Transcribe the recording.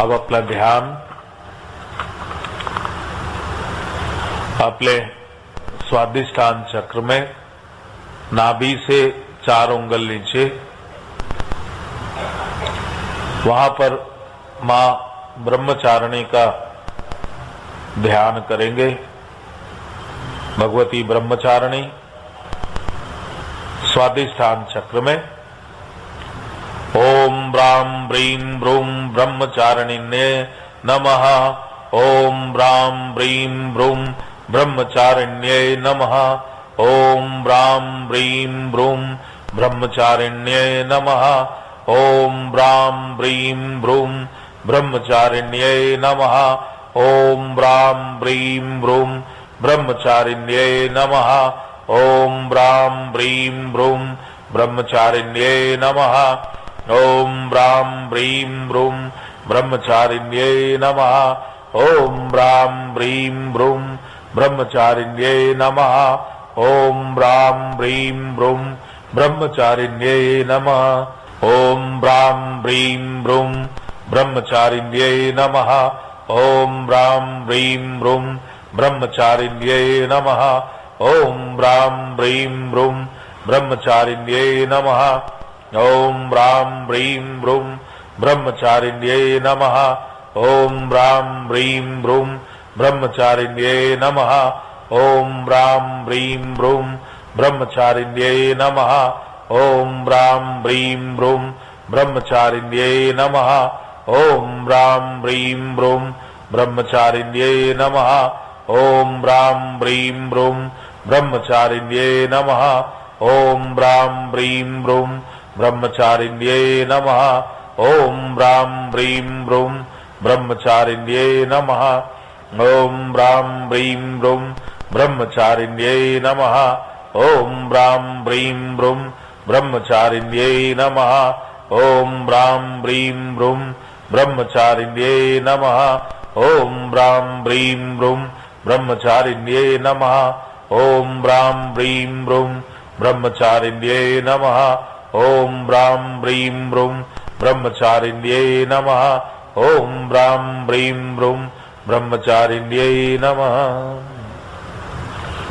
अब अपना ध्यान अपने स्वादिष्ठान चक्र में नाभि से 4 उंगल नीचे वहां पर मां ब्रह्मचारिणी का ध्यान करेंगे। भगवती ब्रह्मचारिणी स्वादिष्ठान चक्र में ओम ब्राम ब्रीम ब्रूम ब्रह्मचारिण्ये नमः। ओम ब्राम ब्रीम ब्रूम ब्रह्मचारिण्ये नमः। ओम ब्राम ब्रीम ब्रूम ब्रह्मचारिण्ये नमः। ओम ब्राम ब्रीम ब्रूम ब्रह्मचारिण्ये नमः। ओम ब्राम ब्रीम ब्रूम ब्रह्मचारिण्ये नमः। ओम ब्राम ब्रीम ब्रूम ब्रह्मचारिण्ये नमः। ओम ब्राम ब्रीम ब्रूम ब्रह्मचारिण्ये नमः। ओम ब्राम ब्रीम ब्रूम ब्रह्मचारिण्ये नमः। ओम ब्राम ब्रीम ब्रूम ब्रह्मचारिण्ये नमः। ओम ब्राम ब्रीम ब्रूम ब्रह्मचारिण्ये नमः। ओम ब्राम ब्रीम ब्रूम ब्रह्मचारिण्ये नमः। ओम ब्राम ब्रीम ब्रूम ब्रह्मचारिण्ये नमः। ओम ब्राम ब्रीम ब्रूम ब्रह्मचारिण्ये नमः। ओम ब्राम ब्रीम ब्रूम ब्रह्मचारिण्ये नमः। ओम ब्राम ब्रीम ब्रूम ब्रह्मचारिण्ये नमः। ओम ब्राम ब्रीम ब्रूम ब्रह्मचारिण्ये नमः। ओम ब्राम ब्रीम ब्रूम ब्रह्मचारिण्ये नमः। ओम ब्राम ब्रीम ब्रूम ब्रह्मचारिण्ये नमः। ओम ब्राम ब्रीम ब्रूम ब्रह्मचारिण्ये नमः। ओम ब्राम ब्रीम ब्रूम ब्रह्मचारिण्ये नमः। ओम ब्राम ब्रीम ब्रूम ब्रह्मचारिण्ये नमः। ओम ब्राम ब्रीम ब्रूम ब्रह्मचारिण्ये नमः। ओम ब्राम ब्रीम ब्रूम ब्रह्मचारिण्ये नमः। ओम ब्राम ब्रीम ब्रूम ब्रह्मचारिण्ये नमः। ओम ब्राम ब्रीम ब्रूम ब्रह्मचारिण्ये नमः। ओम ब्राम ब्रीम ब्रूम ब्रह्मचारिण्ये नमः। ओम ब्राम ब्रीम ब्रूम ब्रह्मचारिण्ये नमः।